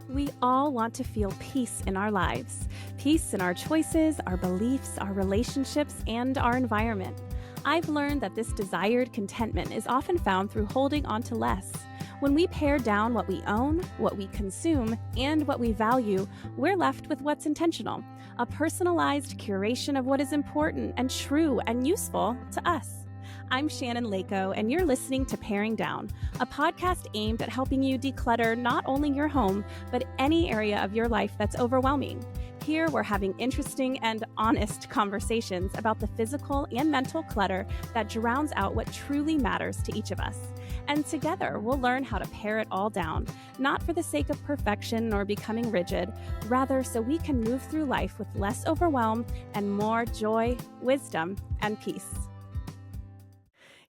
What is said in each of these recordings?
We all want to feel peace in our lives, peace in our choices, our beliefs, our relationships, and our environment. I've learned that this desired contentment is often found through holding on to less. When we pare down what we own, what we consume, and what we value, we're left with what's intentional, a personalized curation of what is important and true and useful to us. I'm Shannon Leyko, and you're listening to Paring Down, a podcast aimed at helping you declutter not only your home, but any area of your life that's overwhelming. Here, we're having interesting and honest conversations about the physical and mental clutter that drowns out what truly matters to each of us. And together, we'll learn how to pare it all down, not for the sake of perfection or becoming rigid, rather so we can move through life with less overwhelm and more joy, wisdom, and peace.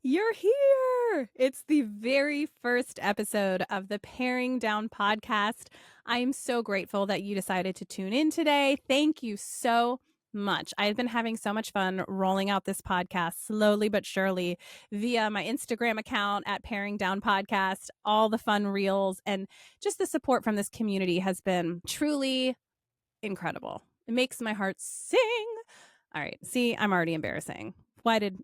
You're here! It's the very first episode of the Paring Down podcast. I am so grateful that you decided to tune in today. Thank you so much. I've been having so much fun rolling out this podcast slowly but surely via my Instagram account at Paring Down Podcast. All the fun reels and just the support from this community has been truly incredible. It makes my heart sing. All right. See, I'm already embarrassing. Why did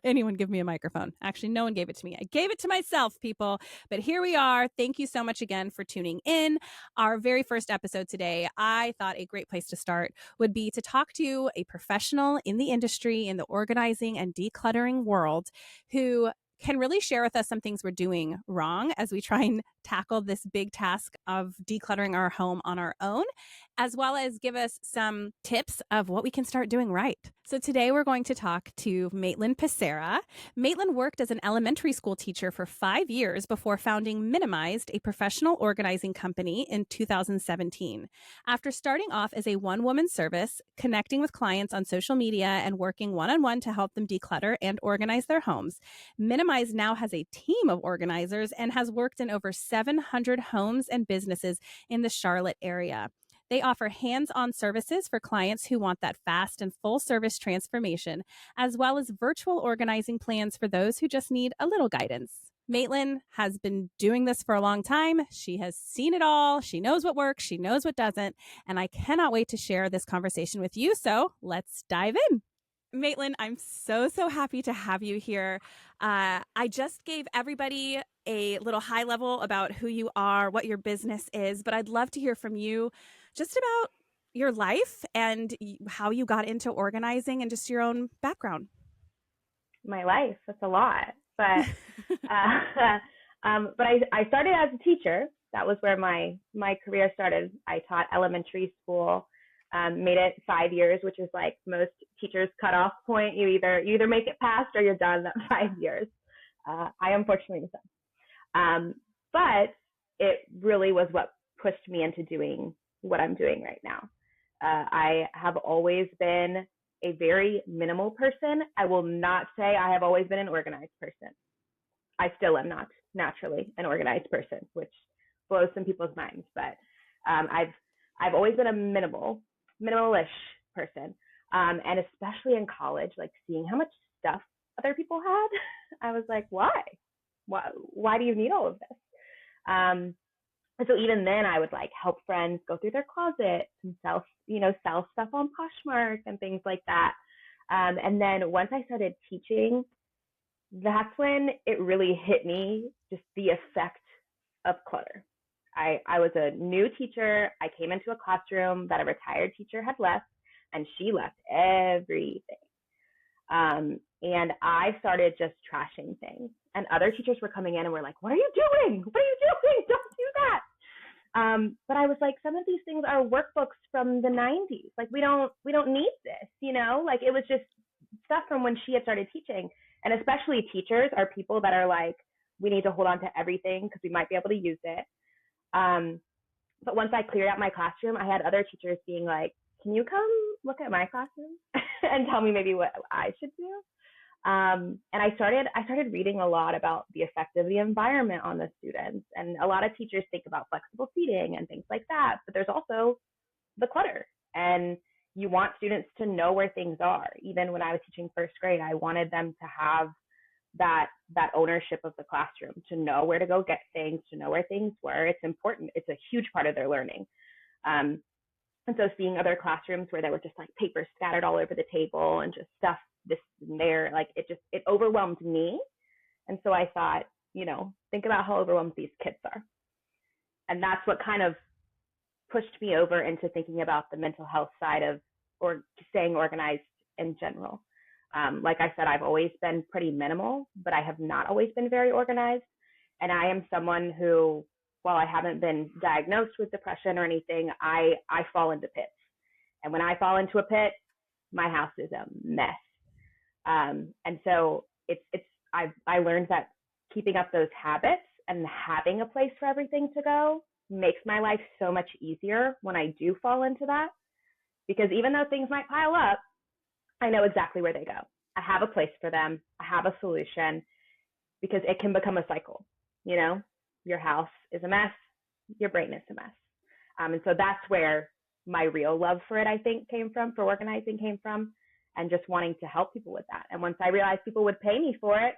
anyone give me a microphone? Actually, no one gave it to me. I gave it to myself, people. But here we are. Thank you so much again for tuning in. Our very first episode today, I thought a great place to start would be to talk to a professional in the industry, in the organizing and decluttering world, who can really share with us some things we're doing wrong as we try and tackle this big task of decluttering our home on our own, as well as give us some tips of what we can start doing right. So today we're going to talk to Matlin Pessarra. Matlin worked as an elementary school teacher for 5 years before founding Minimized, a professional organizing company, in 2017. After starting off as a one-woman service, connecting with clients on social media and working one-on-one to help them declutter and organize their homes, Minimized now has a team of organizers and has worked in over 700 homes and businesses in the Charlotte area. They offer hands-on services for clients who want that fast and full-service transformation, as well as virtual organizing plans for those who just need a little guidance. Matlin has been doing this for a long time. She has seen it all. She knows what works. She knows what doesn't. And I cannot wait to share this conversation with you. So let's dive in. Matlin, I'm so happy to have you here. I just gave everybody a little high level about who you are, what your business is, but I'd love to hear from you just about your life and how you got into organizing and just your own background. My life, that's a lot, but but I started as a teacher. That was where my career started. I taught elementary school. Made it 5 years, which is like most teachers' cutoff point. You either make it past or you're done at 5 years. I unfortunately was done. But it really was what pushed me into doing what I'm doing right now. I have always been a very minimal person. I will not say I have always been an organized person. I still am not naturally an organized person, which blows some people's minds. But I've always been a minimalish person. And especially in college, like seeing how much stuff other people had, I was like, why? Why do you need all of this? And so even then I would like help friends go through their closet and sell stuff on Poshmark and things like that. And then once I started teaching, that's when it really hit me, just the effect of clutter. I was a new teacher. I came into a classroom that a retired teacher had left, and she left everything. And I started just trashing things. And other teachers were coming in and were like, what are you doing? What are you doing? Don't do that. But I was like, some of these things are workbooks from the 90s. Like, we don't need this, Like, it was just stuff from when she had started teaching. And especially teachers are people that are like, we need to hold on to everything because we might be able to use it. But once I cleared out my classroom, I had other teachers being like, can you come look at my classroom and tell me maybe what I should do? And I started reading a lot about the effect of the environment on the students. And a lot of teachers think about flexible seating and things like that, but there's also the clutter. And you want students to know where things are. Even when I was teaching first grade, I wanted them to have that ownership of the classroom, to know where to go get things, to know where things were. It's important. It's a huge part of their learning. And so seeing other classrooms where there were just like papers scattered all over the table and just stuff this and there, like it overwhelmed me. And so I thought, think about how overwhelmed these kids are. And that's what kind of pushed me over into thinking about the mental health side of or staying organized in general. Like I said, I've always been pretty minimal, but I have not always been very organized. And I am someone who, while I haven't been diagnosed with depression or anything, I fall into pits. And when I fall into a pit, my house is a mess. And so I learned that keeping up those habits and having a place for everything to go makes my life so much easier when I do fall into that. Because even though things might pile up, I know exactly where they go. I have a place for them. I have a solution, because it can become a cycle. Your house is a mess, your brain is a mess. And so that's where my real love for it, I think, for organizing came from, and just wanting to help people with that. And once I realized people would pay me for it,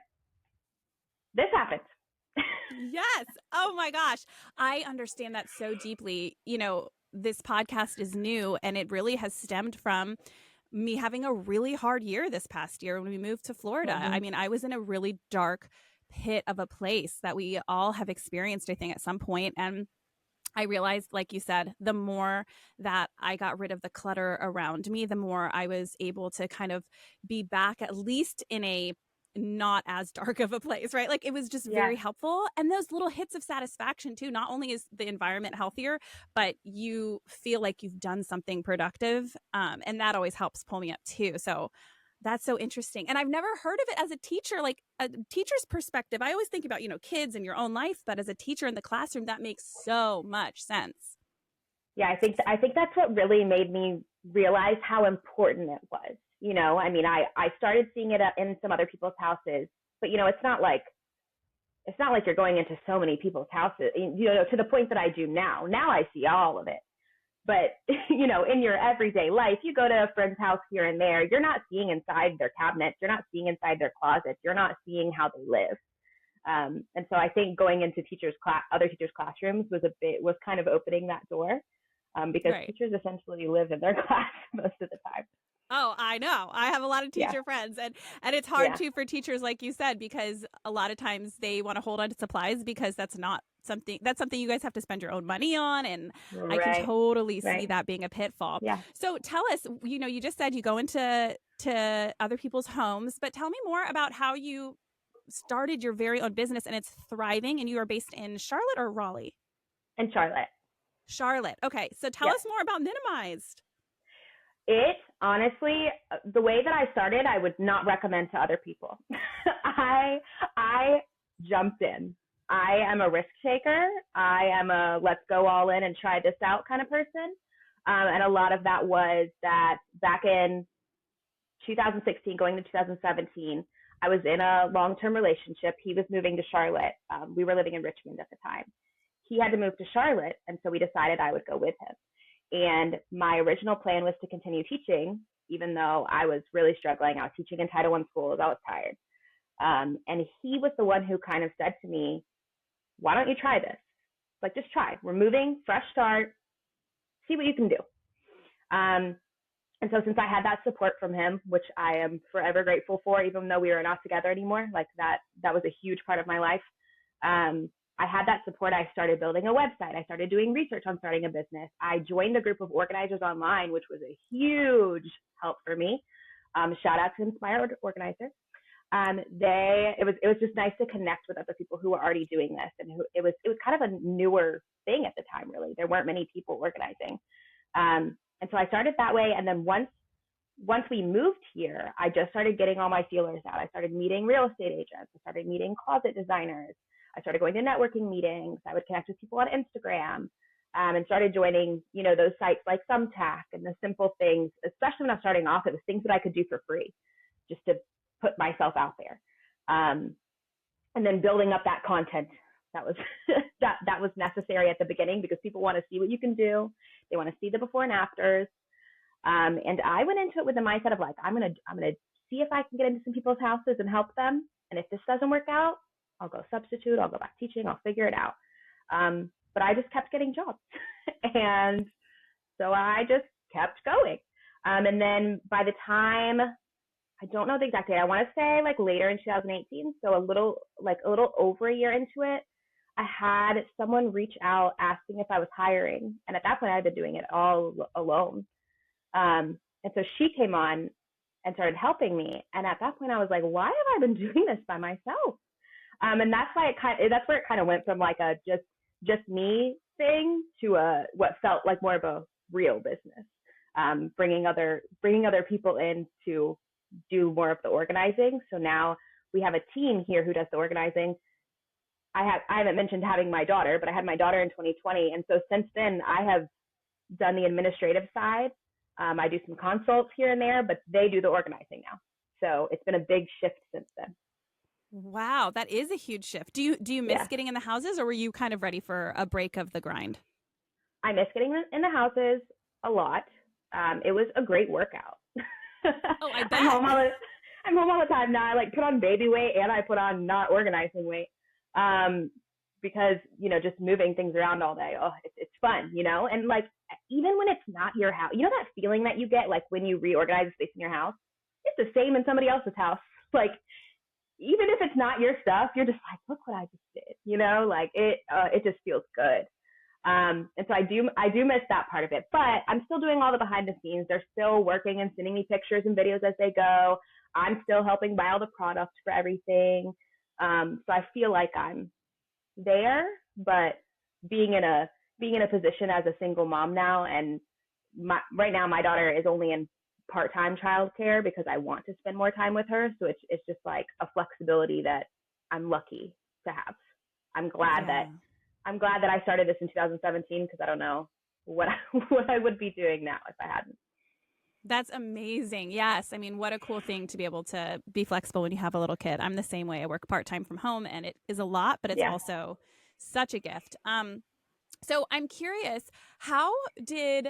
this happened. Yes. Oh my gosh. I understand that so deeply. This podcast is new, and it really has stemmed from me having a really hard year this past year when we moved to Florida. Mm-hmm. I mean, I was in a really dark pit of a place that we all have experienced, I think, at some point. And I realized, like you said, the more that I got rid of the clutter around me, the more I was able to kind of be back, at least in a not as dark of a place, right? Like, it was just very helpful. And those little hits of satisfaction too. Not only is the environment healthier, but you feel like you've done something productive. And that always helps pull me up too. So that's so interesting. And I've never heard of it as a teacher, like a teacher's perspective. I always think about, kids in your own life, but as a teacher in the classroom, that makes so much sense. Yeah, I think that's what really made me realize how important it was. I mean, I started seeing it in some other people's houses, but it's not like you're going into so many people's houses, to the point that I do now. Now I see all of it. But, in your everyday life, you go to a friend's house here and there, you're not seeing inside their cabinets, you're not seeing inside their closets, you're not seeing how they live. And so I think going into other teachers' classrooms was kind of opening that door, because teachers essentially live in their class most of the time. Oh, I know. I have a lot of teacher friends, and it's hard too for teachers, like you said, because a lot of times they want to hold on to supplies because that's something you guys have to spend your own money on. And I can totally see that being a pitfall. Yeah. So tell us, you just said you go into other people's homes, but tell me more about how you started your very own business and it's thriving, and you are based in Charlotte or Raleigh? In Charlotte. Charlotte. Okay. So tell us more about Minimized. It honestly, the way that I started, I would not recommend to other people. I jumped in. I am a risk taker. I am a let's go all in and try this out kind of person. And a lot of that was that back in 2016, going to 2017, I was in a long-term relationship. He was moving to Charlotte. We were living in Richmond at the time. He had to move to Charlotte, and so we decided I would go with him. And my original plan was to continue teaching, even though I was really struggling. I was teaching in Title I schools. I was tired. And he was the one who kind of said to me, why don't you try this? Like, just try. We're moving, fresh start, see what you can do. And so since I had that support from him, which I am forever grateful for, even though we are not together anymore, like that was a huge part of my life. I had that support. I started building a website. I started doing research on starting a business. I joined a group of organizers online, which was a huge help for me. Shout out to Inspired Organizer. It was just nice to connect with other people who were already doing this, and it was kind of a newer thing at the time. Really, there weren't many people organizing, and so I started that way. And then once we moved here, I just started getting all my feelers out. I started meeting real estate agents. I started meeting closet designers. I started going to networking meetings. I would connect with people on Instagram, and started joining, those sites like Thumbtack and the simple things. Especially when I was starting off, it was things that I could do for free, just to put myself out there, and then building up that content. That was that was necessary at the beginning, because people want to see what you can do. They want to see the before and afters. And I went into it with the mindset of like, I'm gonna see if I can get into some people's houses and help them. And if this doesn't work out, I'll go substitute, I'll go back teaching, I'll figure it out. But I just kept getting jobs. And so I just kept going. And then by the time, I don't know the exact date, I want to say like later in 2018, so a little over a year into it, I had someone reach out asking if I was hiring. And at that point, I had been doing it all alone. And so she came on and started helping me. And at that point, I was like, why have I been doing this by myself? And that's why that's where it kind of went from like a just me thing to what felt like more of a real business. Bringing other people in to do more of the organizing. So now we have a team here who does the organizing. I haven't mentioned having my daughter, but I had my daughter in 2020. And so since then, I have done the administrative side. I do some consults here and there, but they do the organizing now. So it's been a big shift since then. Wow, that is a huge shift. Do you miss getting in the houses, or were you kind of ready for a break of the grind? I miss getting in the houses a lot. It was a great workout. Oh, I bet. I'm home all the time now. I like put on baby weight and I put on not organizing weight. Because, just moving things around all day, it's fun, and like, even when it's not your house, that feeling that you get, like when you reorganize the space in your house, it's the same in somebody else's house. Like, even if it's not your stuff, you're just like, look what I just did, like it just feels good. And so I do miss that part of it, but I'm still doing all the behind the scenes. They're still working and sending me pictures and videos as they go. I'm still helping buy all the products for everything. So I feel like I'm there, but being in a position as a single mom now, and right now my daughter is only in part-time childcare because I want to spend more time with her. So it's just like a flexibility that I'm lucky to have. I'm glad that I started this in 2017, because I don't know what I would be doing now if I hadn't. That's amazing. Yes. I mean, what a cool thing to be able to be flexible when you have a little kid. I'm the same way. I work part-time from home, and it is a lot, but it's also such a gift. So I'm curious, how did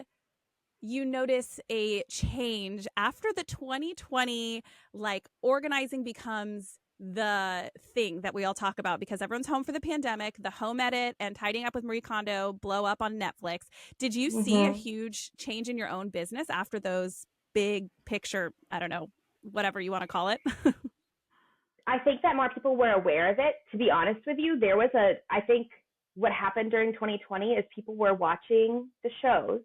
you notice a change after the 2020, like organizing becomes the thing that we all talk about because everyone's home for the pandemic, the home edit and tidying up with Marie Kondo blow up on Netflix. Did you see a huge change in your own business after those big picture, I don't know, whatever you want to call it? I think that more people were aware of it. To be honest with you, I think what happened during 2020 is people were watching the shows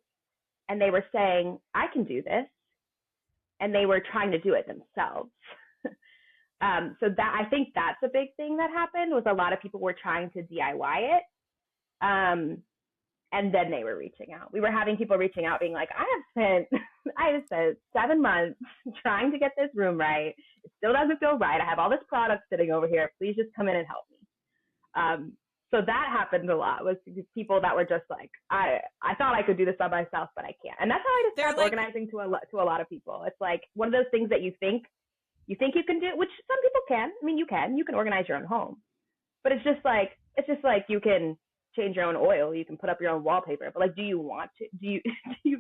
and they were saying, I can do this. And they were trying to do it themselves. So that, I think that's a big thing that happened, was a lot of people were trying to DIY it. And then they were reaching out. We were having people reaching out being like, I have spent 7 months trying to get this room right. It still doesn't feel right. I have all this product sitting over here. Please just come in and help me. So that happened a lot, was people that were just like, I thought I could do this by myself, but I can't. And that's how I describe organizing to a lot of people. It's like one of those things that you think you can do, which some people can. I mean, you can organize your own home, but it's just like you can change your own oil, you can put up your own wallpaper, but like, do you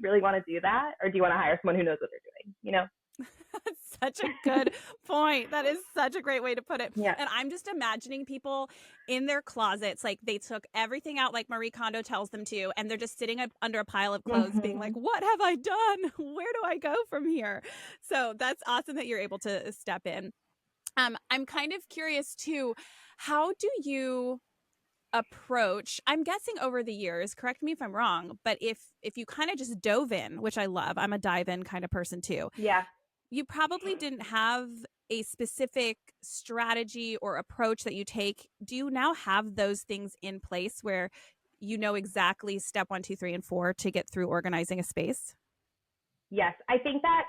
really want to do that? Or do you want to hire someone who knows what they're doing, That's such a good point. That is such a great way to put it. Yeah. And I'm just imagining people in their closets, like they took everything out like Marie Kondo tells them to, and they're just sitting under a pile of clothes being like, what have I done? Where do I go from here? So that's awesome that you're able to step in. I'm kind of curious too, how do you approach, I'm guessing over the years, correct me if I'm wrong, but if you kind of just dove in, which I love, I'm a dive in kind of person too. Yeah. You probably didn't have a specific strategy or approach that you take. Do you now have those things in place where you know exactly step 1, 2, 3, and 4 to get through organizing a space? Yes, I think that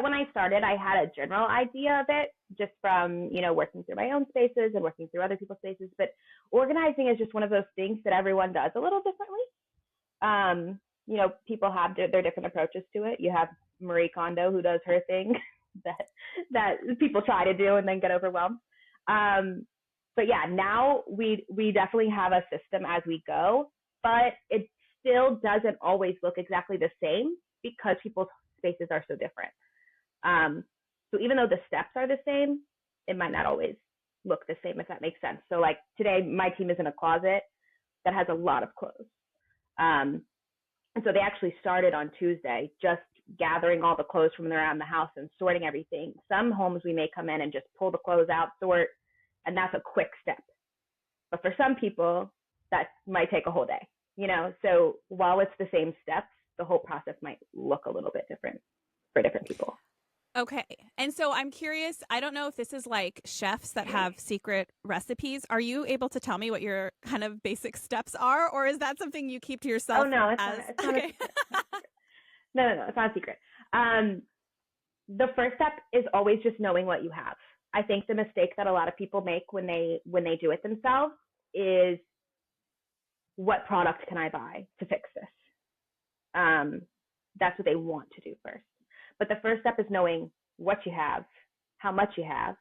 when I started, I had a general idea of it just from, working through my own spaces and working through other people's spaces. But organizing is just one of those things that everyone does a little differently. People have their different approaches to it. You have Marie Kondo, who does her thing that people try to do and then get overwhelmed. But yeah, now we definitely have a system as we go, but it still doesn't always look exactly the same because people's spaces are so different. So even though the steps are the same, it might not always look the same, if that makes sense. So like today, my team is in a closet that has a lot of clothes. And so they actually started on Tuesday, just gathering all the clothes from around the house and sorting everything. Some homes we may come in and just pull the clothes out, sort, and that's a quick step. But for some people, that might take a whole day, you know? So while it's the same steps, the whole process might look a little bit different for different people. Okay. And so I'm curious, I don't know if this is like chefs that have secret recipes. Are you able to tell me what your kind of basic steps are, or is that something you keep to Oh yourself no, as it's not okay. a secret. No, it's not a secret. The first step is always just knowing what you have. I think the mistake that a lot of people make when they do it themselves is, what product can I buy to fix this? That's what they want to do first. But the first step is knowing what you have, how much you have,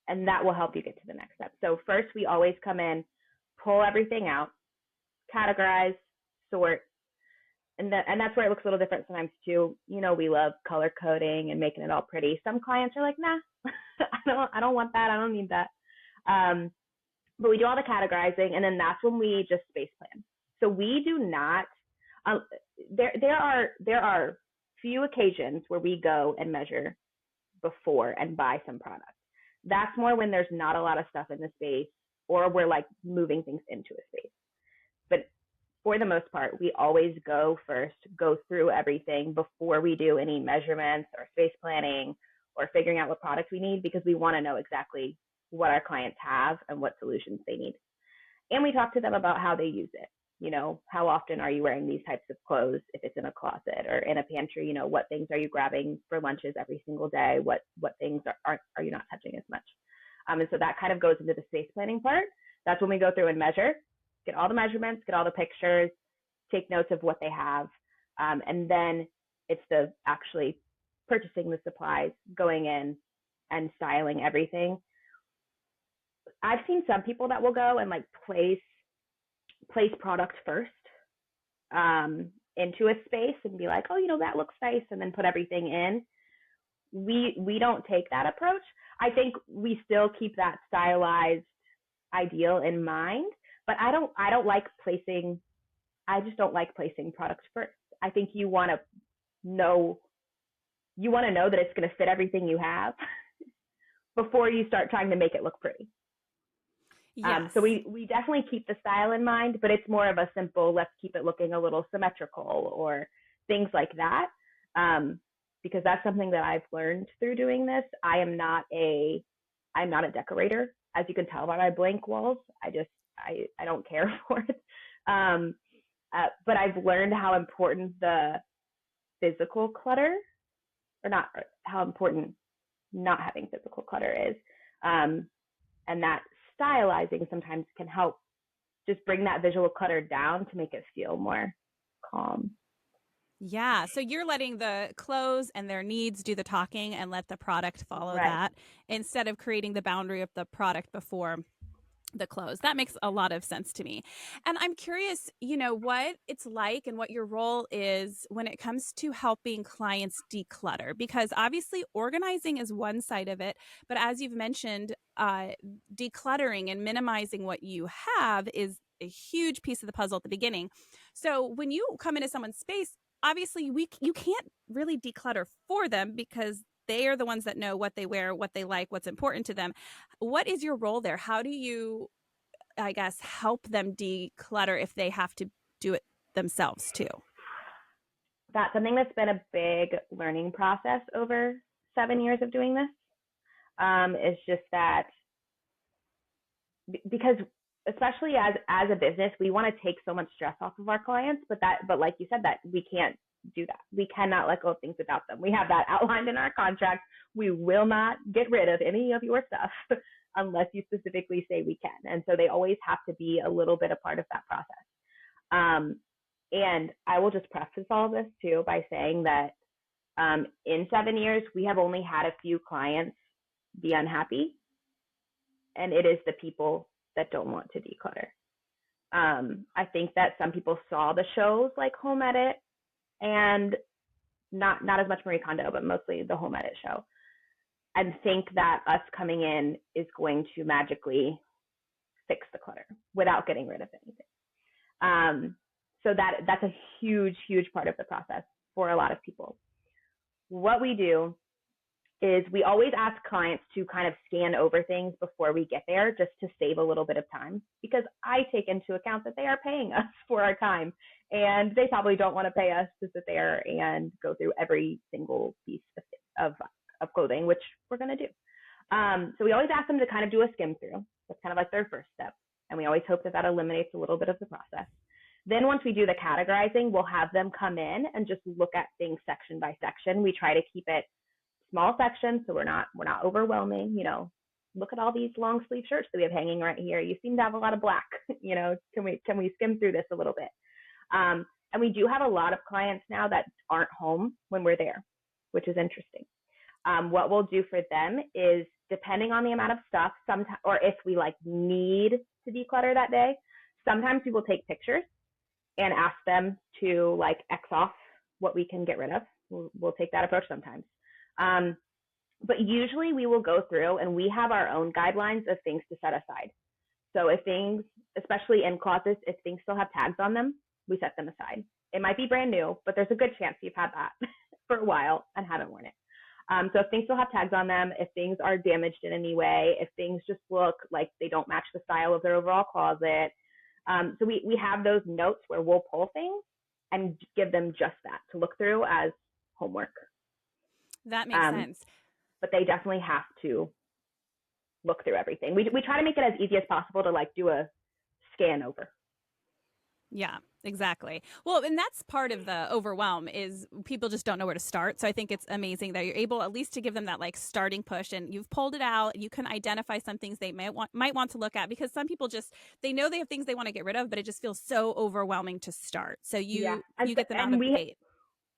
and that will help you get to the next step. So first, we always come in, pull everything out, categorize, sort, and that's where it looks a little different sometimes too. You know, we love color coding and making it all pretty. Some clients are like, nah, I don't want that. I don't need that. But we do all the categorizing, and then that's when we just space plan. So we do not. There are few occasions where we go and measure before and buy some product. That's more when there's not a lot of stuff in the space, or we're like moving things into a space. But for the most part, we always go through everything before we do any measurements or space planning or figuring out what product we need, because we want to know exactly what our clients have and what solutions they need. And we talk to them about how they use it. You know, how often are you wearing these types of clothes if it's in a closet or in a pantry? You know, what things are you grabbing for lunches every single day? What things are you not touching as much? And so that kind of goes into the space planning part. That's when we go through and measure, get all the measurements, get all the pictures, take notes of what they have. And then it's the actually purchasing the supplies, going in and styling everything. I've seen some people that will go and like place product first into a space and be like, oh, you know, that looks nice, and then put everything in. We don't take that approach. I think we still keep that stylized ideal in mind, but I just don't like placing products first. I think you want to know that it's going to fit everything you have before you start trying to make it look pretty. Yes. So we definitely keep the style in mind, but it's more of a simple, let's keep it looking a little symmetrical or things like that. Because that's something that I've learned through doing this. I'm not a decorator, as you can tell by my blank walls. I don't care for it. But I've learned how important the physical clutter, how important not having physical clutter is. And that stylizing sometimes can help just bring that visual clutter down to make it feel more calm. Yeah. So you're letting the clothes and their needs do the talking and let the product follow that, instead of creating the boundary of the product before the clothes. That makes a lot of sense to me. And I'm curious, you know, what it's like and what your role is when it comes to helping clients declutter, because obviously organizing is one side of it. But as you've mentioned, decluttering and minimizing what you have is a huge piece of the puzzle at the beginning. So when you come into someone's space, obviously you can't really declutter for them, because they are the ones that know what they wear, what they like, what's important to them. What is your role there? How do you, I guess, help them declutter if they have to do it themselves too? That's something that's been a big learning process over 7 years of doing this. It's just that because especially as a business, we want to take so much stress off of our clients, but like you said, that we can't do that. We cannot let go of things without them. We have that outlined in our contract. We will not get rid of any of your stuff unless you specifically say we can. And so they always have to be a little bit a part of that process. And I will just preface all of this too by saying that in 7 years, we have only had a few clients be unhappy, and it is the people that don't want to declutter. I think that some people saw the shows like Home Edit, and not as much Marie Kondo, but mostly the Home Edit show. and think that us coming in is going to magically fix the clutter without getting rid of anything. So that's a huge, huge part of the process for a lot of people. What we do is we always ask clients to kind of scan over things before we get there, just to save a little bit of time, because I take into account that they are paying us for our time, and they probably don't want to pay us to sit there and go through every single piece of clothing, which we're going to do. So we always ask them to kind of do a skim through. That's kind of like their first step. And we always hope that eliminates a little bit of the process. Then once we do the categorizing, we'll have them come in and just look at things section by section. We try to keep it small sections, so we're not overwhelming. Look at all these long sleeve shirts that we have hanging right here. You seem to have a lot of black. Can we skim through this a little bit? And we do have a lot of clients now that aren't home when we're there, which is interesting. What we'll do for them is, depending on the amount of stuff, sometimes, or if we need to declutter that day, sometimes we will take pictures and ask them to X off what we can get rid of. We'll take that approach sometimes. But usually we will go through and we have our own guidelines of things to set aside. So if things, especially in closets, if things still have tags on them, we set them aside. It might be brand new, but there's a good chance you've had that for a while and haven't worn it. So if things still have tags on them, if things are damaged in any way, if things just look like they don't match the style of their overall closet. So we have those notes where we'll pull things and give them just that to look through as homework. That makes sense. But they definitely have to look through everything. We try to make it as easy as possible to do a scan over. Yeah, exactly. Well, and that's part of the overwhelm, is people just don't know where to start. So I think it's amazing that you're able at least to give them that starting push, and you've pulled it out. You can identify some things they might want to look at, because some people they know they have things they want to get rid of, but it just feels so overwhelming to start. So you get them out of the gate.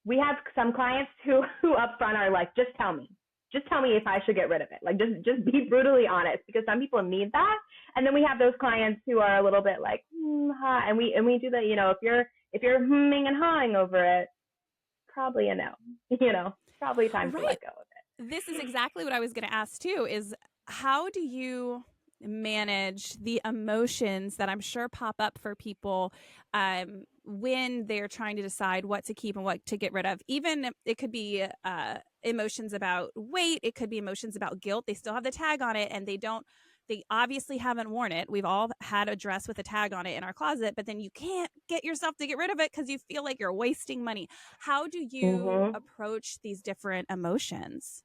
We have some clients who up front are like, just tell me if I should get rid of it. Just be brutally honest, because some people need that. And then we have those clients who are a little bit like, and we do the, if you're hmming and hawing over it, probably a no, probably time to let go of it. This is exactly what I was going to ask too, is how do you manage the emotions that I'm sure pop up for people when they're trying to decide what to keep and what to get rid of? Even it could be emotions about weight. It could be emotions about guilt. They still have the tag on it and they obviously haven't worn it. We've all had a dress with a tag on it in our closet, but then you can't get yourself to get rid of it because you feel like you're wasting money. How do you approach these different emotions?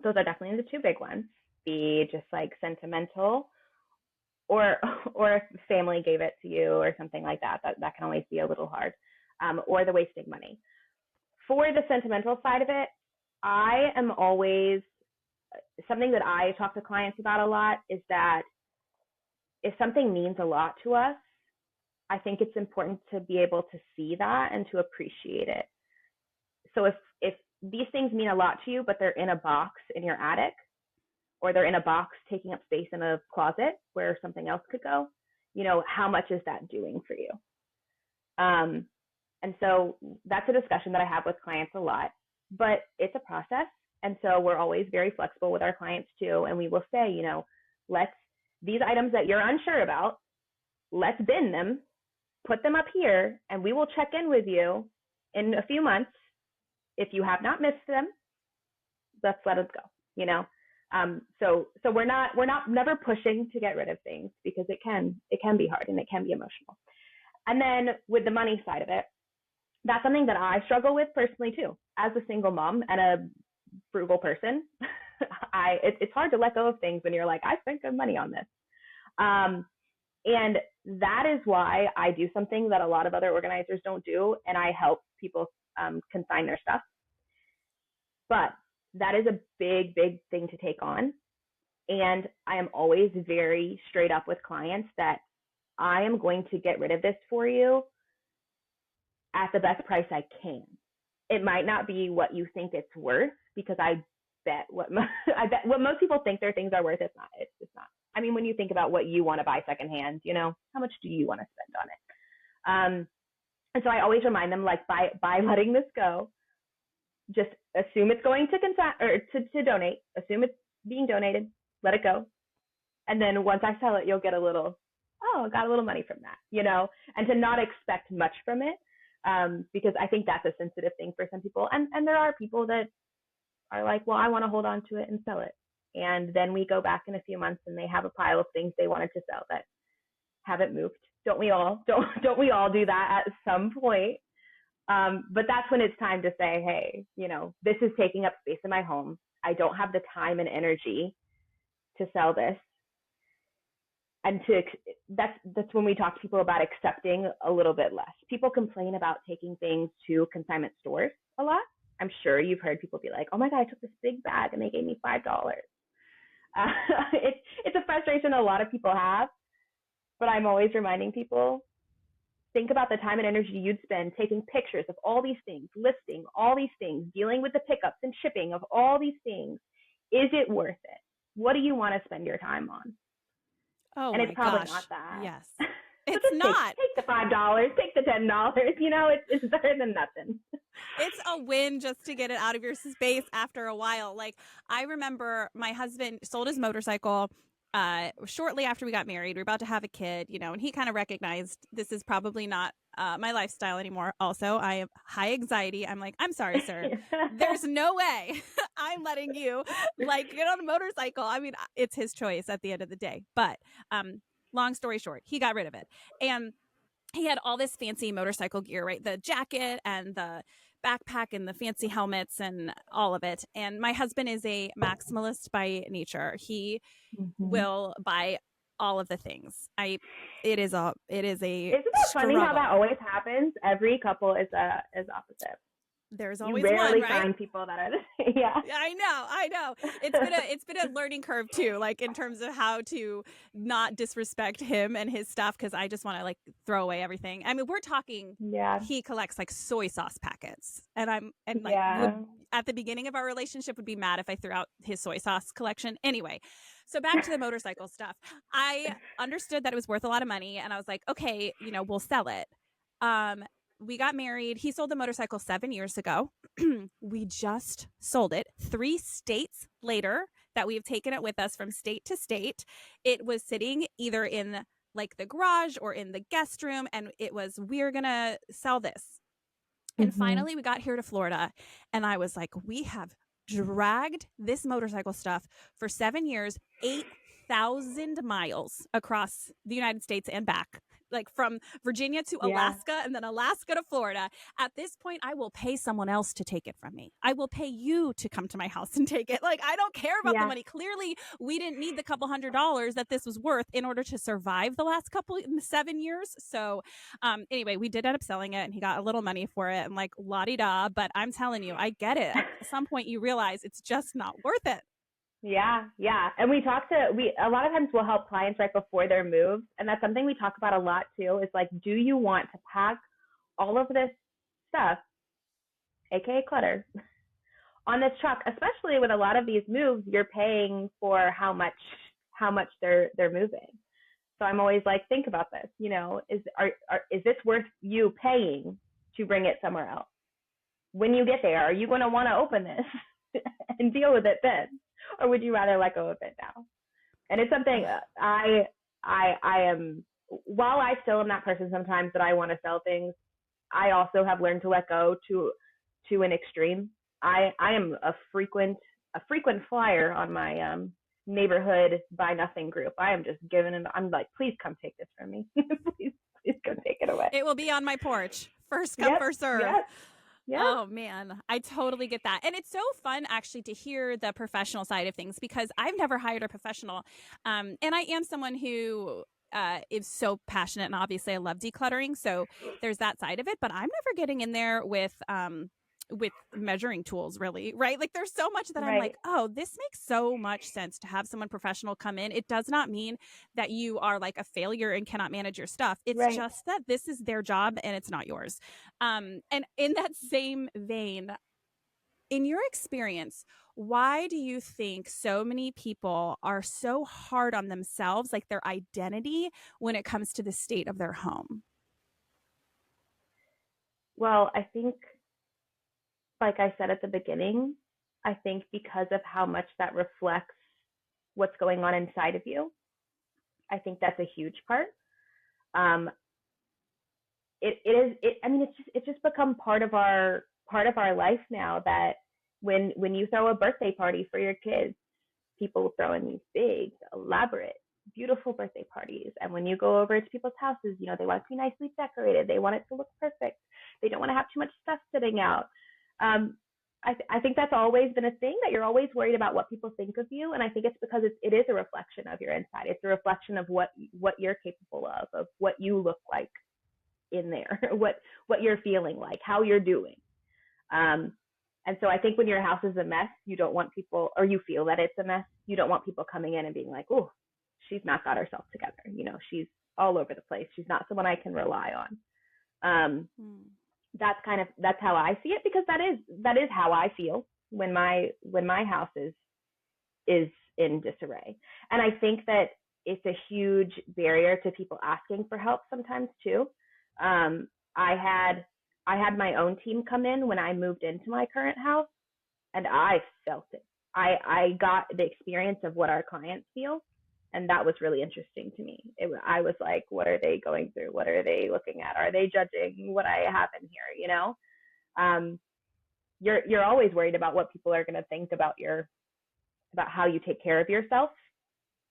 Those are definitely the two big ones. Be just sentimental, or if family gave it to you or something like that can always be a little hard, or the wasting money. For the sentimental side of it, I am always, something that I talk to clients about a lot is that if something means a lot to us, I think it's important to be able to see that and to appreciate it. So if these things mean a lot to you, but they're in a box in your attic, or they're in a box taking up space in a closet where something else could go, how much is that doing for you? And so that's a discussion that I have with clients a lot, but it's a process. And so we're always very flexible with our clients too. And we will say, these items that you're unsure about, let's bin them, put them up here, and we will check in with you in a few months. If you have not missed them, let's let it go, So we're never pushing to get rid of things, because it can be hard and it can be emotional. And then with the money side of it, that's something that I struggle with personally too. As a single mom and a frugal person, it's hard to let go of things when you're like, I spent good money on this. And that is why I do something that a lot of other organizers don't do, and I help people consign their stuff. But that is a big, big thing to take on. And I am always very straight up with clients that I am going to get rid of this for you at the best price I can. It might not be what you think it's worth, because I bet what most people think their things are worth, it's not. I mean, when you think about what you want to buy secondhand, how much do you want to spend on it? And so I always remind them, by letting this go, just assume it's going to to donate. Assume it's being donated. Let it go. And then once I sell it, you'll get a little, oh, I got a little money from that, and to not expect much from it. Because I think that's a sensitive thing for some people. And there are people that are like, well, I want to hold on to it and sell it. And then we go back in a few months and they have a pile of things they wanted to sell that haven't moved. Don't we all? Don't we all do that at some point? But that's when it's time to say, hey, this is taking up space in my home. I don't have the time and energy to sell this. And that's when we talk to people about accepting a little bit less. People complain about taking things to consignment stores a lot. I'm sure you've heard people be like, oh my God, I took this big bag and they gave me $5. It's a frustration a lot of people have, but I'm always reminding people, think about the time and energy you'd spend taking pictures of all these things, listing all these things, dealing with the pickups and shipping of all these things. Is it worth it? What do you want to spend your time on? Oh, and my it's probably gosh. not that. Yes. So It's not. Take the $5, take the $10. It's better than nothing. It's a win just to get it out of your space after a while. Like, I remember my husband sold his motorcycle shortly after we got married. We were about to have a kid, and he kind of recognized this is probably not my lifestyle anymore. Also, I have high anxiety. I'm like, I'm sorry, sir. There's no way I'm letting you get on a motorcycle. I mean, it's his choice at the end of the day. But long story short, he got rid of it. And he had all this fancy motorcycle gear, right? The jacket and the backpack and the fancy helmets and all of it. And my husband is a maximalist by nature. He will buy all of the things. It is a Isn't it funny how that always happens? Every couple is opposite. There's always you rarely one, right? find people that are yeah. I know. It's been a learning curve too, like in terms of how to not disrespect him and his stuff, because I just want to throw away everything. I mean, we're talking. Yeah. He collects soy sauce packets, and yeah. at the beginning of our relationship would be mad if I threw out his soy sauce collection. Anyway, so back to the motorcycle stuff. I understood that it was worth a lot of money, and I was like, okay, we'll sell it. We got married. He sold the motorcycle 7 years ago. We just sold it 3 states later that we've taken it with us from state to state. It was sitting either in the garage or in the guest room. And it was, we're going to sell this. And finally we got here to Florida. And I was like, we have dragged this motorcycle stuff for 7 years, 8,000 miles across the United States and back. From Virginia to Alaska and then Alaska to Florida. At this point, I will pay someone else to take it from me. I will pay you to come to my house and take it. I don't care about the money. Clearly, we didn't need the couple $100s that this was worth in order to survive the last 7 years. So anyway, we did end up selling it and he got a little money for it and la-di-da. But I'm telling you, I get it. At some point, you realize it's just not worth it. Yeah. And a lot of times we'll help clients right before their moves. And that's something we talk about a lot too, is do you want to pack all of this stuff, AKA clutter, on this truck? Especially with a lot of these moves, you're paying for how much they're moving. So I'm always think about this, is this worth you paying to bring it somewhere else? When you get there, are you going to want to open this and deal with it then? Or would you rather let go of it now? And it's something I am, while I still am that person sometimes that I want to sell things, I also have learned to let go to an extreme. I am a frequent flyer on my neighborhood buy nothing group. I am just giving it. I'm like, please come take this from me. please come take it away. It will be on my porch. First come, first serve. Yep. Yeah. Oh, man, I totally get that. And it's so fun, actually, to hear the professional side of things, because I've never hired a professional. And I am someone who is so passionate. And obviously, I love decluttering. So there's that side of it. But I'm never getting in there with measuring tools, really, right? There's so much that I'm like, oh, this makes so much sense to have someone professional come in. It does not mean that you are a failure and cannot manage your stuff. It's just that this is their job and it's not yours. And in that same vein, in your experience, why do you think so many people are so hard on themselves, their identity, when it comes to the state of their home? Well, I think like I said at the beginning, I think because of how much that reflects what's going on inside of you, I think that's a huge part. Um, I mean, it's just become part of our life now that when you throw a birthday party for your kids, people throw in these big, elaborate, beautiful birthday parties. And when you go over to people's houses, you know, they want it to be nicely decorated. They want it to look perfect. They don't want to have too much stuff sitting out. I think that's always been a thing, that you're always worried about what people think of you. And I think it's because it is a reflection of your inside. It's a reflection of what you're capable of what you look like in there, what you're feeling like, how you're doing. Um, and so I think when your house is a mess, you don't want people, or you feel that it's a mess, you don't want people coming in and being like, oh, she's not got herself together. You know, she's all over the place. She's not someone I can rely on. That's how I see it, because that is how I feel when my house is in disarray. And I think that it's a huge barrier to people asking for help sometimes too. I had my own team come in when I moved into my current house, and I felt it. I got the experience of what our clients feel, and that was really interesting to me. I was like, what are they going through? What are they looking at? Are they judging what I have in here? You know, you're always worried about what people are going to think about how you take care of yourself.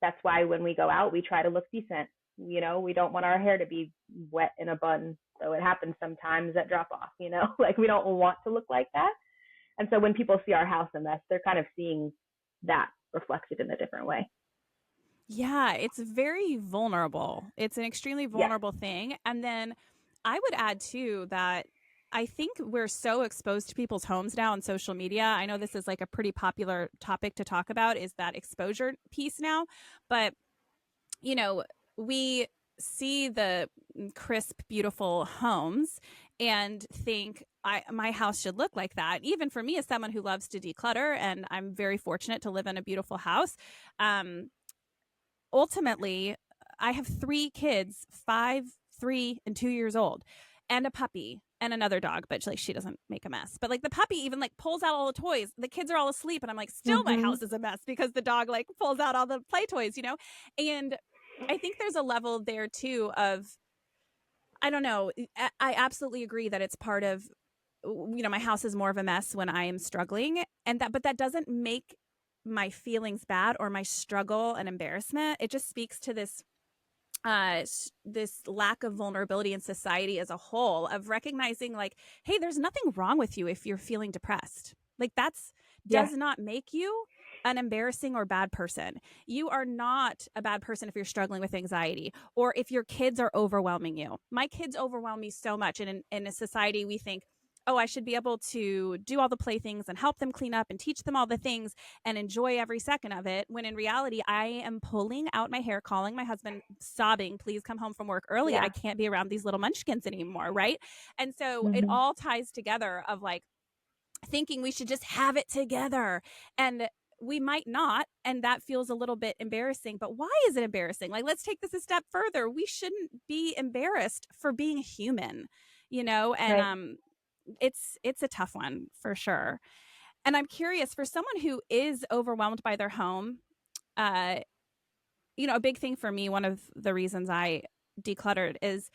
That's why when we go out, we try to look decent. You know, we don't want our hair to be wet in a bun. So it happens sometimes at drop off, you know, like we don't want to look like that. And so when people see our house a mess, they're kind of seeing that reflected in a different way. Yeah, it's very vulnerable. It's an extremely Yes. vulnerable thing. And then I would add too that I think we're so exposed to people's homes now on social media. I know this is like a pretty popular topic to talk about, is that exposure piece now. But, you know, we see the crisp, beautiful homes and think my house should look like that. Even for me, as someone who loves to declutter, and I'm very fortunate to live in a beautiful house. Ultimately, I have 3 kids, 5, 3, and 2 years old, and a puppy and another dog, but like she doesn't make a mess. But like the puppy even like pulls out all the toys. The kids are all asleep, and I'm like, still my Mm-hmm. house is a mess because the dog like pulls out all the play toys, you know? And I think there's a level there too of, I don't know. I absolutely agree that it's part of, you know, my house is more of a mess when I am struggling, but that doesn't make my feelings bad or my struggle and embarrassment. It just speaks to this lack of vulnerability in society as a whole, of recognizing like, hey, there's nothing wrong with you if you're feeling depressed. Like that's Yeah. does not make you an embarrassing or bad person. You are not a bad person if you're struggling with anxiety or if your kids are overwhelming you. My kids overwhelm me so much. And in a society, we think, oh, I should be able to do all the playthings and help them clean up and teach them all the things and enjoy every second of it. When in reality, I am pulling out my hair, calling my husband, sobbing, please come home from work early. I Yeah. can't be around these little munchkins anymore. Right. And so it Mm-hmm. all ties together of like thinking we should just have it together. And we might not. And that feels a little bit embarrassing. But why is it embarrassing? Like, let's take this a step further. We shouldn't be embarrassed for being human, you know? And Right. it's a tough one for sure. And I'm curious, for someone who is overwhelmed by their home, uh, you know, a big thing for me, one of the reasons I decluttered is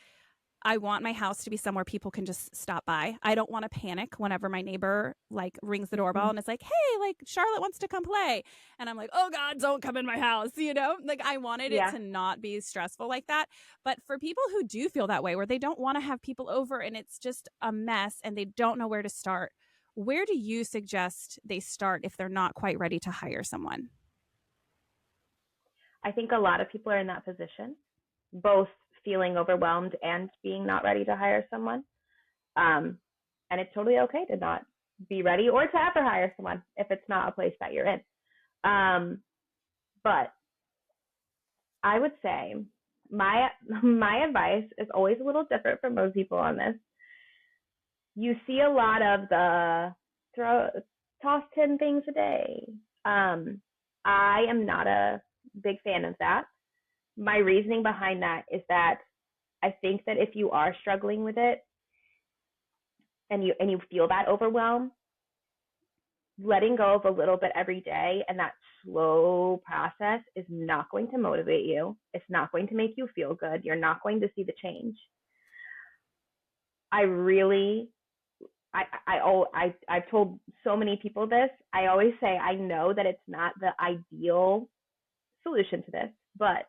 I want my house to be somewhere people can just stop by. I don't want to panic whenever my neighbor like rings the Mm-hmm. doorbell and it's like, hey, like Charlotte wants to come play. And I'm like, oh God, don't come in my house. You know, like I wanted it Yeah. to not be stressful like that. But for people who do feel that way, where they don't want to have people over and it's just a mess and they don't know where to start, where do you suggest they start if they're not quite ready to hire someone? I think a lot of people are in that position, both feeling overwhelmed and being not ready to hire someone. Um, and it's totally okay to not be ready or to ever hire someone if it's not a place that you're in. But I would say my advice is always a little different from most people on this. You see a lot of the toss 10 things a day. I am not a big fan of that. My reasoning behind that is that I think that if you are struggling with it and you feel that overwhelm, letting go of a little bit every day, and that slow process is not going to motivate you. It's not going to make you feel good. You're not going to see the change. I really, I've told so many people this. I always say I know that it's not the ideal solution to this, but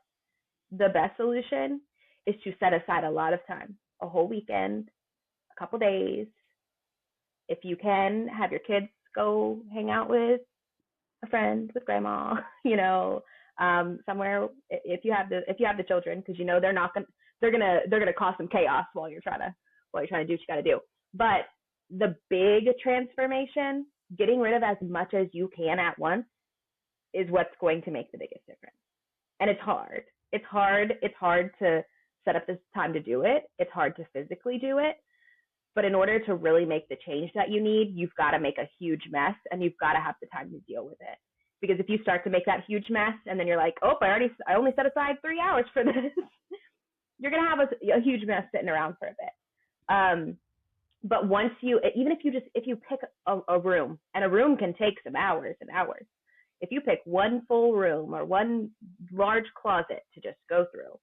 the best solution is to set aside a lot of time, a whole weekend, a couple days. If you can, have your kids go hang out with a friend, with grandma, somewhere. If you have the children, because they're gonna cause some chaos while you're trying to do what you got to do. But the big transformation, getting rid of as much as you can at once, is what's going to make the biggest difference. And it's hard. It's hard to set up this time to do it. It's hard to physically do it. But in order to really make the change that you need, you've got to make a huge mess, and you've got to have the time to deal with it. Because if you start to make that huge mess and then you're like, oh, I only set aside 3 hours for this, you're going to have a huge mess sitting around for a bit. But once even if you pick a room, and a room can take some hours and hours, if you pick one full room or one large closet to just go through,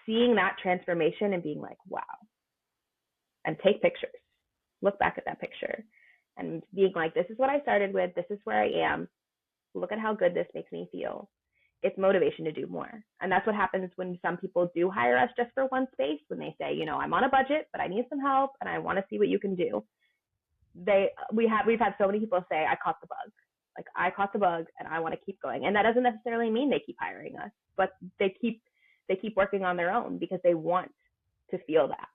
seeing that transformation and being like, wow, and take pictures, look back at that picture and being like, this is what I started with, this is where I am, look at how good this makes me feel. It's motivation to do more. And that's what happens when some people do hire us just for one space, when they say, I'm on a budget, but I need some help and I want to see what you can do. We've had so many people say, I caught the bug. Like, I caught the bug and I want to keep going. And that doesn't necessarily mean they keep hiring us, but they keep working on their own because they want to feel that.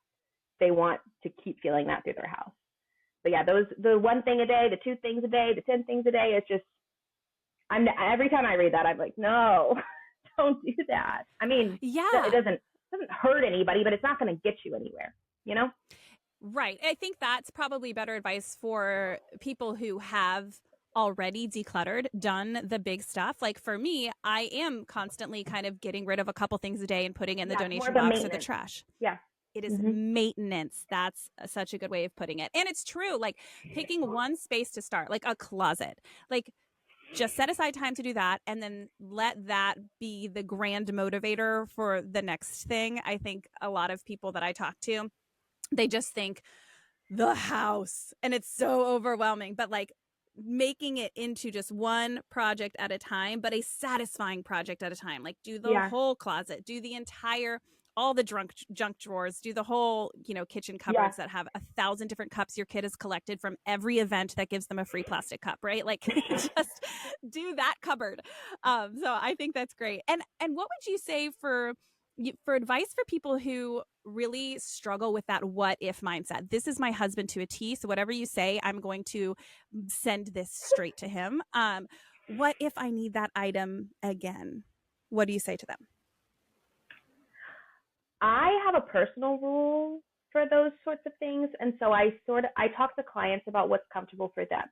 They want to keep feeling that through their house. But yeah, the one thing a day, the 2 things a day, the 10 things a day, it's just, every time I read that, I'm like, no, don't do that. I mean, yeah, it doesn't hurt anybody, but it's not going to get you anywhere, Right. I think that's probably better advice for people who have already decluttered, done the big stuff. Like for me, I am constantly kind of getting rid of a couple things a day and putting in the donation box or the trash. Yeah. It is maintenance. That's such a good way of putting it. And it's true. Like picking one space to start, like a closet, like just set aside time to do that and then let that be the grand motivator for the next thing. I think a lot of people that I talk to, they just think the house and it's so overwhelming, but like making it into just one project at a time, but a satisfying project at a time. Like do the whole closet, do the entire, all the junk drawers, do the whole, kitchen cupboards that have 1,000 different cups your kid has collected from every event that gives them a free plastic cup, right? Like just do that cupboard. So I think that's great. And what would you say for advice for people who really struggle with that what if mindset? This is my husband to a T, so whatever you say, I'm going to send this straight to him. What if I need that item again? What do you say to them? I have a personal rule for those sorts of things, and so I talk to clients about what's comfortable for them.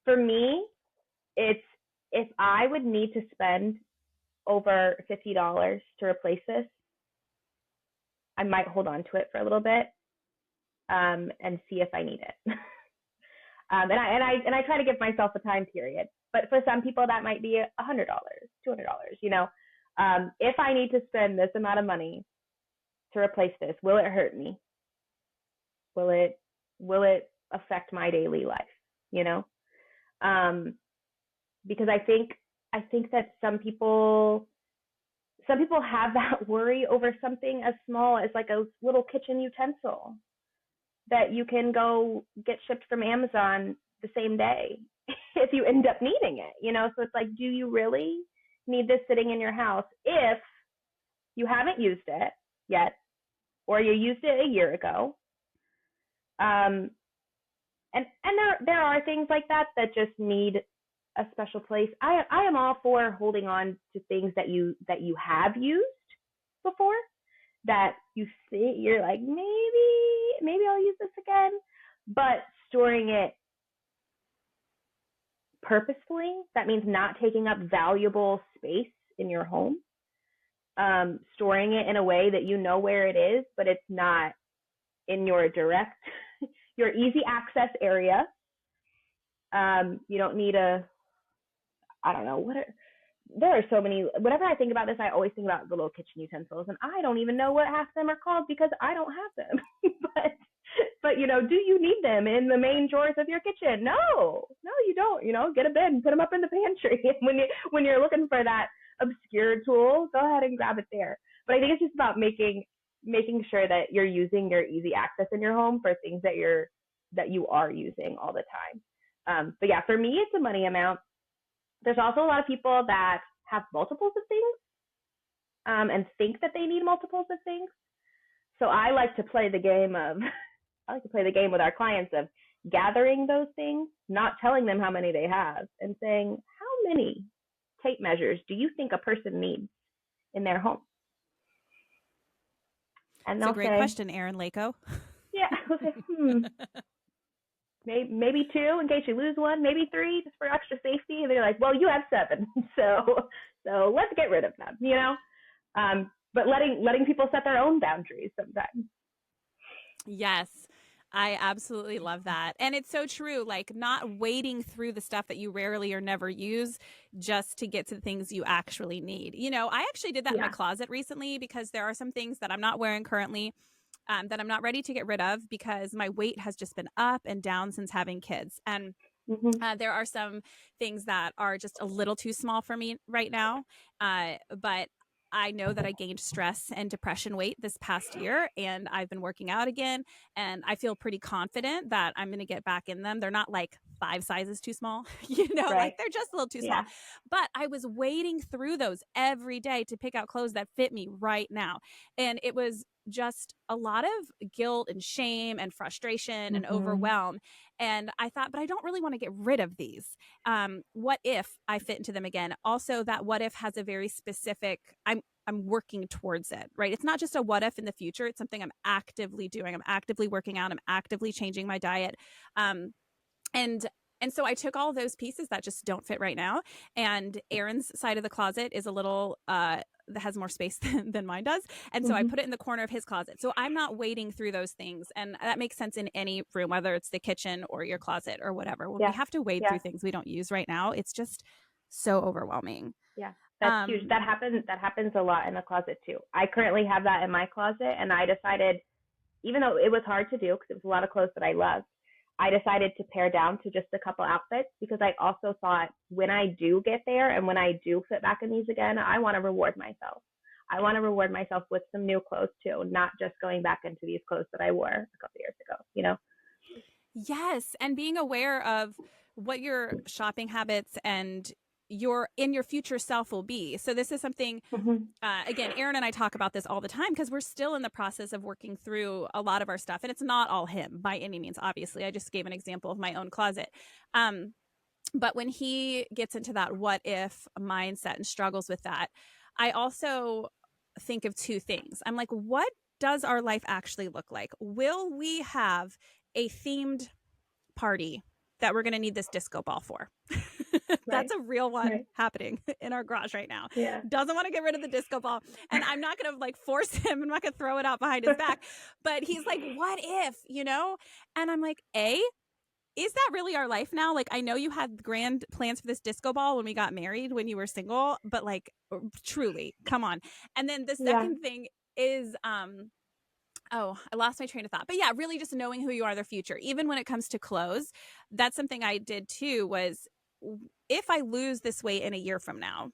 For me, it's if I would need to spend over $50 to replace this, I might hold on to it for a little bit and see if I need it. And I try to give myself a time period. But for some people, that might be $100, $200. If I need to spend this amount of money to replace this, will it hurt me? Will it affect my daily life? Because I think that some people have that worry over something as small as like a little kitchen utensil that you can go get shipped from Amazon the same day if you end up needing it, So it's like, do you really need this sitting in your house if you haven't used it yet, or you used it a year ago? And there are things like that just need a special place. I am all for holding on to things that you have used before, that you see, you're like, maybe I'll use this again, but storing it purposefully, that means not taking up valuable space in your home, storing it in a way that you know where it is, but it's not in your direct, your easy access area. You don't need I don't know, there are so many. Whenever I think about this, I always think about the little kitchen utensils, and I don't even know what half of them are called because I don't have them. but do you need them in the main drawers of your kitchen? No, you don't. Get a bin, put them up in the pantry. when you're looking for that obscure tool, go ahead and grab it there. But I think it's just about making sure that you're using your easy access in your home for things that you are using all the time. But yeah, for me, it's a money amount. There's also a lot of people that have multiples of things and think that they need multiples of things. So I like to play the game with our clients of gathering those things, not telling them how many they have, and saying, how many tape measures do you think a person needs in their home? And That's a great question, Shannon Leyko. Yeah. Maybe 2 in case you lose one, maybe 3 just for extra safety. And they're like, well, you have 7, so let's get rid of them, but letting people set their own boundaries sometimes. Yes, I absolutely love that. And it's so true, like not wading through the stuff that you rarely or never use just to get to the things you actually need. I actually did that in my closet recently because there are some things that I'm not wearing currently that I'm not ready to get rid of because my weight has just been up and down since having kids. And there are some things that are just a little too small for me right now. But I know that I gained stress and depression weight this past year, and I've been working out again, and I feel pretty confident that I'm going to get back in them. They're not like 5 sizes too small, like they're just a little too small. But I was wading through those every day to pick out clothes that fit me right now. And it was just a lot of guilt and shame and frustration and overwhelm. And I thought, but I don't really want to get rid of these. What if I fit into them again? Also, that what if has a very specific, I'm working towards it, right? It's not just a what if in the future. It's something I'm actively doing. I'm actively working out. I'm actively changing my diet. And so I took all those pieces that just don't fit right now. And Erin's side of the closet is a little, that has more space than mine does. And so I put it in the corner of his closet. So I'm not wading through those things. And that makes sense in any room, whether it's the kitchen or your closet or whatever. When we have to wade through things we don't use right now, it's just so overwhelming. Yeah, that's huge. That happens a lot in the closet too. I currently have that in my closet, and I decided, even though it was hard to do because it was a lot of clothes that I loved, I decided to pare down to just a couple outfits because I also thought when I do get there and when I do fit back in these again, I want to reward myself. I want to reward myself with some new clothes too, not just going back into these clothes that I wore a couple years ago, Yes, and being aware of what your shopping habits and your future self will be. So this is something, again, Erin and I talk about this all the time because we're still in the process of working through a lot of our stuff. And it's not all him by any means, obviously. I just gave an example of my own closet. But when he gets into that what if mindset and struggles with that, I also think of 2 things. I'm like, what does our life actually look like? Will we have a themed party that we're going to need this disco ball for? That's a real one happening in our garage right now. Doesn't want to get rid of the disco ball. And I'm not going to force him. I'm not going to throw it out behind his back. But he's like, what if, And I'm like, is that really our life now? Like, I know you had grand plans for this disco ball when we got married, when you were single, but truly, come on. And then the second thing is, I lost my train of thought. But yeah, really just knowing who you are in the future, even when it comes to clothes. That's something I did too, was if I lose this weight in a year from now,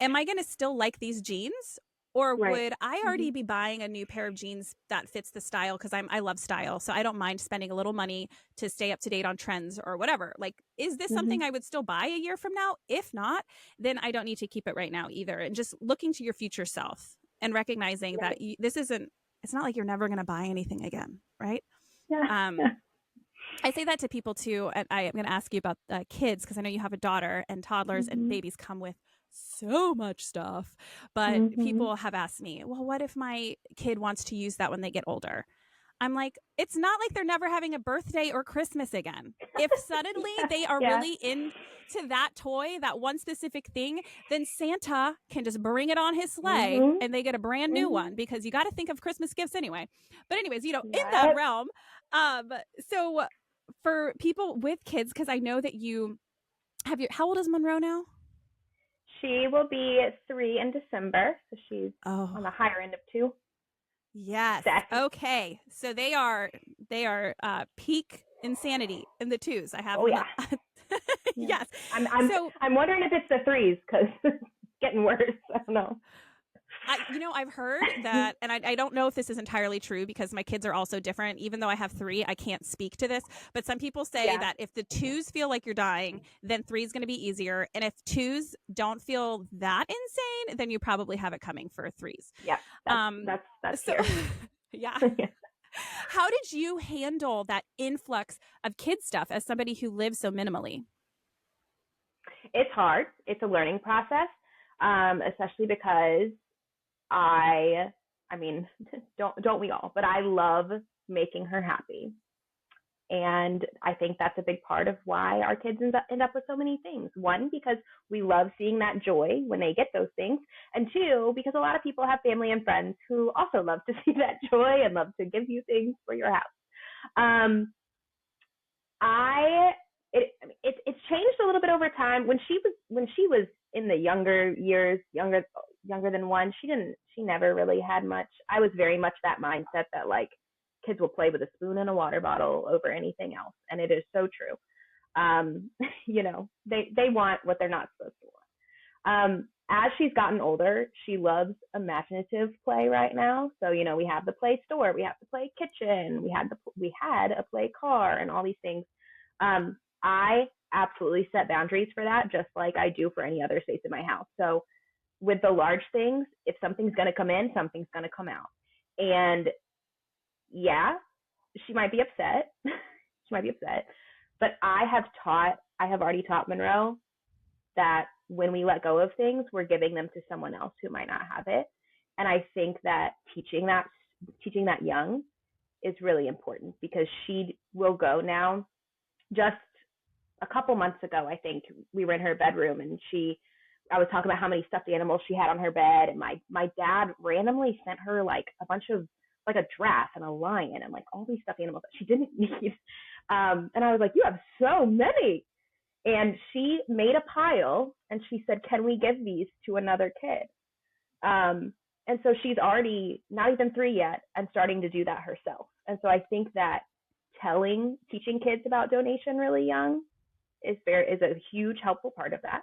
am I going to still like these jeans? Or would I already be buying a new pair of jeans that fits the style? Because I love style. So I don't mind spending a little money to stay up to date on trends or whatever. Is this something I would still buy a year from now? If not, then I don't need to keep it right now either. And just looking to your future self and recognizing that it's not like you're never going to buy anything again, right? I say that to people too. And I'm going to ask you about kids because I know you have a daughter, and toddlers and babies come with so much stuff. But people have asked me, well, what if my kid wants to use that when they get older? I'm like, it's not like they're never having a birthday or Christmas again. If suddenly they are really into that toy, that one specific thing, then Santa can just bring it on his sleigh and they get a brand new one, because you got to think of Christmas gifts anyway. But anyways, in that realm. So for people with kids, because I know that you have how old is Monroe now? She will be 3 in December, so she's on Oh, the higher end of 2. yes. Sassy. Okay. So they are peak insanity in the twos. I have Oh them. yeah. Yeah. Yes. I'm I'm So I'm wondering if it's the 3s because it's getting worse. I don't know. I've heard that, and I don't know if this is entirely true because my kids are also different. Even though I have three, I can't speak to this. But some people say Yeah. that if the twos feel like you're dying, then three is going to be easier. And if twos don't feel that insane, then you probably have it coming for threes. Yeah. That's Um, that's that's so, here. yeah. Yeah. How did you handle that influx of kid stuff as somebody who lives so minimally? It's hard. It's a learning process, especially because I I mean, don't we all? But I love making her happy. And I think that's a big part of why our kids end up with so many things. One, because we love seeing that joy when they get those things. And two, because a lot of people have family and friends who also love to see that joy and love to give you things for your house. Um, I it's changed a little bit over time. When she was in the younger years, younger than one, she never really had much. I was very much that mindset that like kids will play with a spoon and a water bottle over anything else, and it is so true. Um, they want what they're not supposed to want. As she's gotten older, she loves imaginative play right now. So we have the play store, we have the play kitchen, we had a play car, and all these things. I absolutely set boundaries for that, just like I do for any other space in my house. So with the large things, if something's going to come in, something's going to come out. And yeah, she might be upset. She might be upset. But I have already taught Monroe that when we let go of things, we're giving them to someone else who might not have it. And I think that teaching that young is really important because she will go now. Just a couple months ago, I think we were in her bedroom and I was talking about how many stuffed animals she had on her bed, and my dad randomly sent her like a bunch of like a giraffe and a lion and like all these stuffed animals that she didn't need. And I was like, you have so many. And she made a pile and she said, can we give these to another kid? And so she's already not even 3 yet and starting to do that herself. And so I think that teaching kids about donation really young is a huge helpful part of that.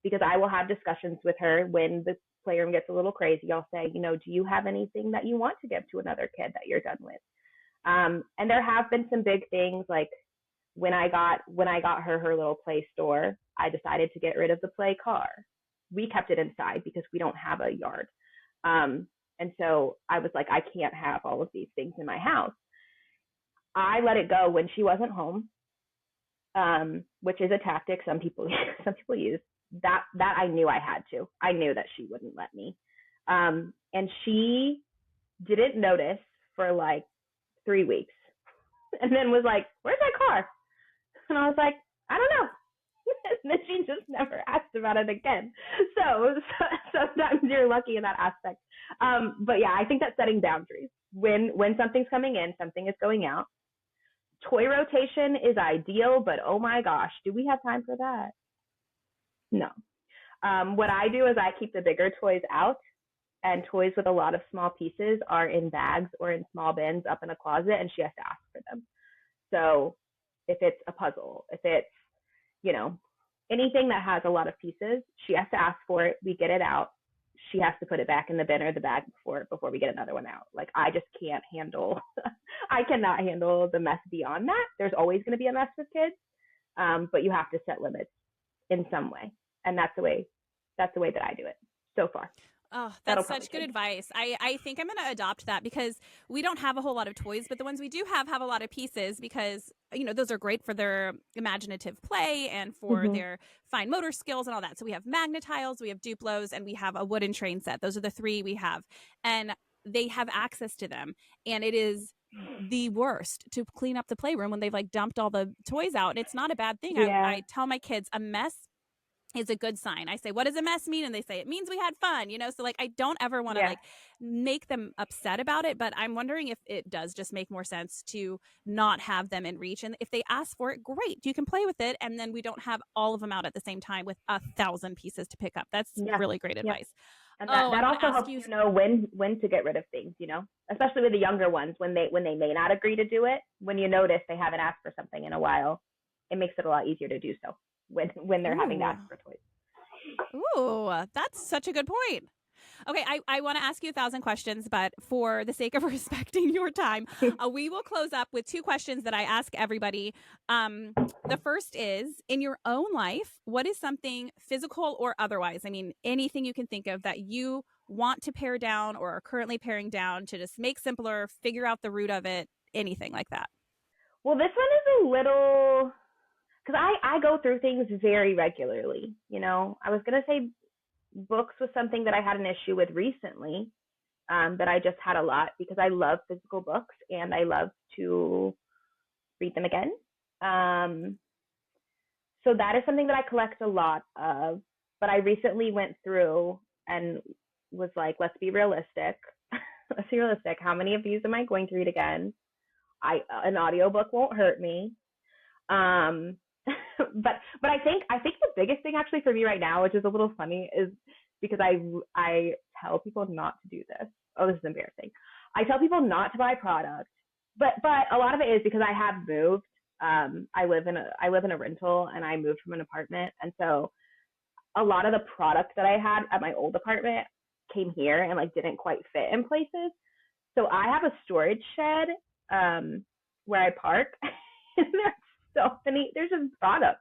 Because I will have discussions with her when the playroom gets a little crazy. I'll say, do you have anything that you want to give to another kid that you're done with? And there have been some big things like when I got her little play store, I decided to get rid of the play car. We kept it inside because we don't have a yard. And so I was like, I can't have all of these things in my house. I let it go when she wasn't home, which is a tactic some people use. That I knew I had to. I knew that she wouldn't let me. And she didn't notice for like 3 weeks, and then was like, "Where's my car?" And I was like, "I don't know." And then she just never asked about it again. So sometimes you're lucky in that aspect. But yeah, I think that setting boundaries when something's coming in, something is going out. Toy rotation is ideal, but oh my gosh, do we have time for that? No. What I do is I keep the bigger toys out, and toys with a lot of small pieces are in bags or in small bins up in a closet, and she has to ask for them. So if it's a puzzle, if it's, you know, anything that has a lot of pieces, she has to ask for it. We get it out. She has to put it back in the bin or the bag before we get another one out. Like I just can't handle, I cannot handle the mess beyond that. There's always going to be a mess with kids, but you have to set limits in some way, and that's the way that I do it so far. Oh, That'll that's probably such good change. advice. I think I'm going to adopt that because we don't have a whole lot of toys, but the ones we do have a lot of pieces because, those are great for their imaginative play and for Mm-hmm. their fine motor skills and all that. So we have Magnetiles, we have Duplos, and we have a wooden train set. Those are the three we have. And they have access to them. And it is the worst to clean up the playroom when they've like dumped all the toys out. And it's not a bad thing. Yeah. I tell my kids a mess is a good sign. I say, what does a mess mean? And they say, it means we had fun, so like, I don't ever want to Yeah. like make them upset about it, but I'm wondering if it does just make more sense to not have them in reach. And if they ask for it, great, you can play with it. And then we don't have all of them out at the same time with 1,000 pieces to pick up. That's Yeah. really great Yeah. advice. And I that want to also ask helps you, you know when to get rid of things, especially with the younger ones when they may not agree to do it. When you notice they haven't asked for something in a while, it makes it a lot easier to do so when they're having to ask for toys. Ooh, that's such a good point. Okay, I want to ask you 1,000 questions, but for the sake of respecting your time, we will close up with 2 questions that I ask everybody. The first is, in your own life, what is something physical or otherwise, I mean, anything you can think of that you want to pare down or are currently paring down to just make simpler, figure out the root of it, anything like that? Well, this one is a little, because I go through things very regularly. I was going to say books was something that I had an issue with recently, that I just had a lot because I love physical books and I love to read them again. So that is something that I collect a lot of, but I recently went through and was like, let's be realistic. Let's be realistic. How many of these am I going to read again? An audiobook won't hurt me. But I think the biggest thing actually for me right now, which is a little funny, is because I tell people not to do this. Oh, this is embarrassing. I tell people not to buy products, but a lot of it is because I have moved. I live in a rental and I moved from an apartment, and so a lot of the products that I had at my old apartment came here and like didn't quite fit in places. So I have a storage shed where I park, and there's so many. There's just products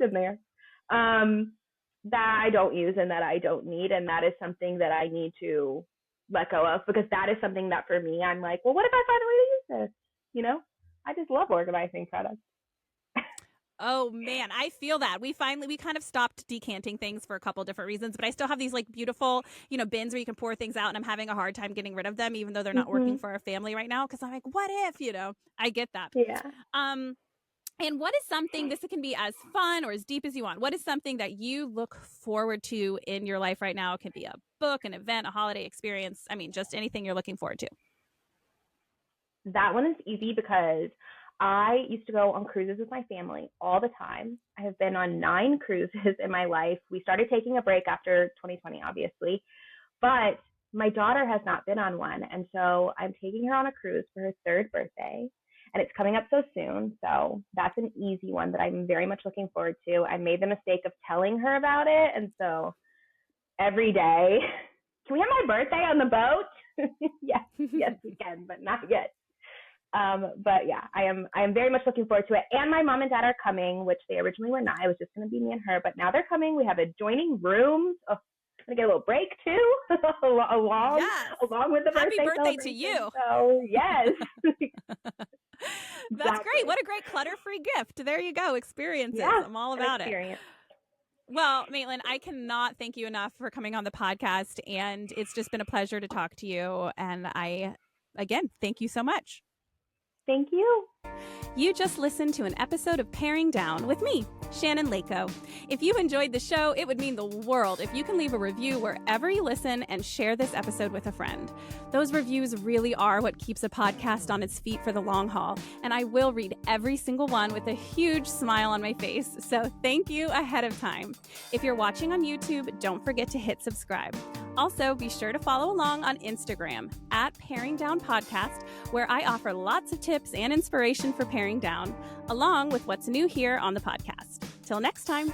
in there that I don't use and that I don't need, and that is something that I need to let go of, because that is something that for me, I'm like, well, what if I find a way to use this? I just love organizing products. Oh man, I feel that. We kind of stopped decanting things for a couple different reasons, but I still have these like beautiful, bins where you can pour things out, and I'm having a hard time getting rid of them, even though they're not working for our family right now. Cause I'm like, what if, I get that. Yeah. And what is something, this can be as fun or as deep as you want, what is something that you look forward to in your life right now? It can be a book, an event, a holiday experience. I mean, just anything you're looking forward to. That one is easy because I used to go on cruises with my family all the time. I have been on 9 cruises in my life. We started taking a break after 2020, obviously, but my daughter has not been on one. And so I'm taking her on a cruise for her 3rd birthday, and it's coming up so soon. So that's an easy one that I'm very much looking forward to. I made the mistake of telling her about it. And so every day, can we have my birthday on the boat? Yes, we can, but not yet. But yeah, I am very much looking forward to it. And my mom and dad are coming, which they originally were not. It was just going to be me and her, but now they're coming. We have adjoining rooms. Oh, I'm going to get a little break too, along with the birthday. Happy birthday to you. So yes. That's Exactly. great. What a great clutter-free gift. There you go. Experiences. Yeah, I'm all about it. Well, Matlin, I cannot thank you enough for coming on the podcast, and it's just been a pleasure to talk to you. And again, thank you so much. Thank you. You just listened to an episode of Paring Down with me, Shannon Leyko. If you enjoyed the show, it would mean the world if you can leave a review wherever you listen and share this episode with a friend. Those reviews really are what keeps a podcast on its feet for the long haul, and I will read every single one with a huge smile on my face, so thank you ahead of time. If you're watching on YouTube, don't forget to hit subscribe. Also, be sure to follow along on Instagram at Paring Down Podcast, where I offer lots of tips and inspiration for paring down, along with what's new here on the podcast. Till next time.